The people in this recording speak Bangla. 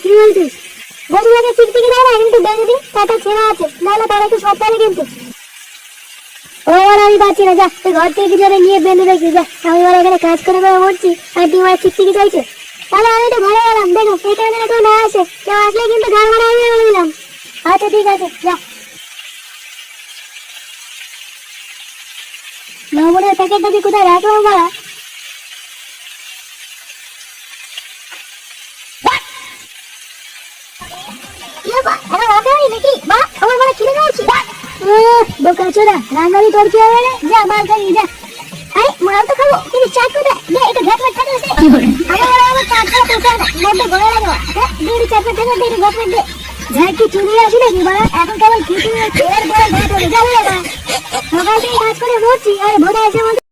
কি বলছিস? বন্ধুটাকে চিকচিকি দেয় না, কিন্তু বেঁধে দিই, তাতে ছেঁড়া আছে, নাহলে তারা একটু সপ্তাহে কিন্তু। ও আর আমি পাচ্ছি না, যা তুই ঘর থেকে কিছু নিয়ে বেঁধে দেখি, যা। আমি এবার এখানে কাজ করে মরছি, আর তুই আমার চিকচিকি চাইছে। তাহলে আমি তো ঘরে গেলাম, দেখো এখানে যেন কেউ না আসে, কেউ আসলে কিন্তু গান মারা আমি বলে দিলাম। আচ্ছা ঠিক আছে, যা। লবণের প্যাকেটটা তুই কোথায় রাখলাম বাড়া? বোকাচোদা, রান্নাবি তোর কি হবে রে? যা মাল খাবি, যা। আরে মাল তো খাবো, কিন্তু চাট কোথায়? দে একটু ঘাটমাট থাকলে দে। আমার চাট খাওয়া পোষায় না, মধ্যে গলা লাগে। হ্যাঁ দে একটু চাটমাট থাকলে দে, একটু ঘাটমাট দে। ঝাঁকি চুলিয়ে আসি নাকি বাড়া? এখন কেবল খিচুড়ি এরপরে ঘাট হবে, যাবে না। সকাল থেকে কাজ করে মরছি, আর ভোরে এসে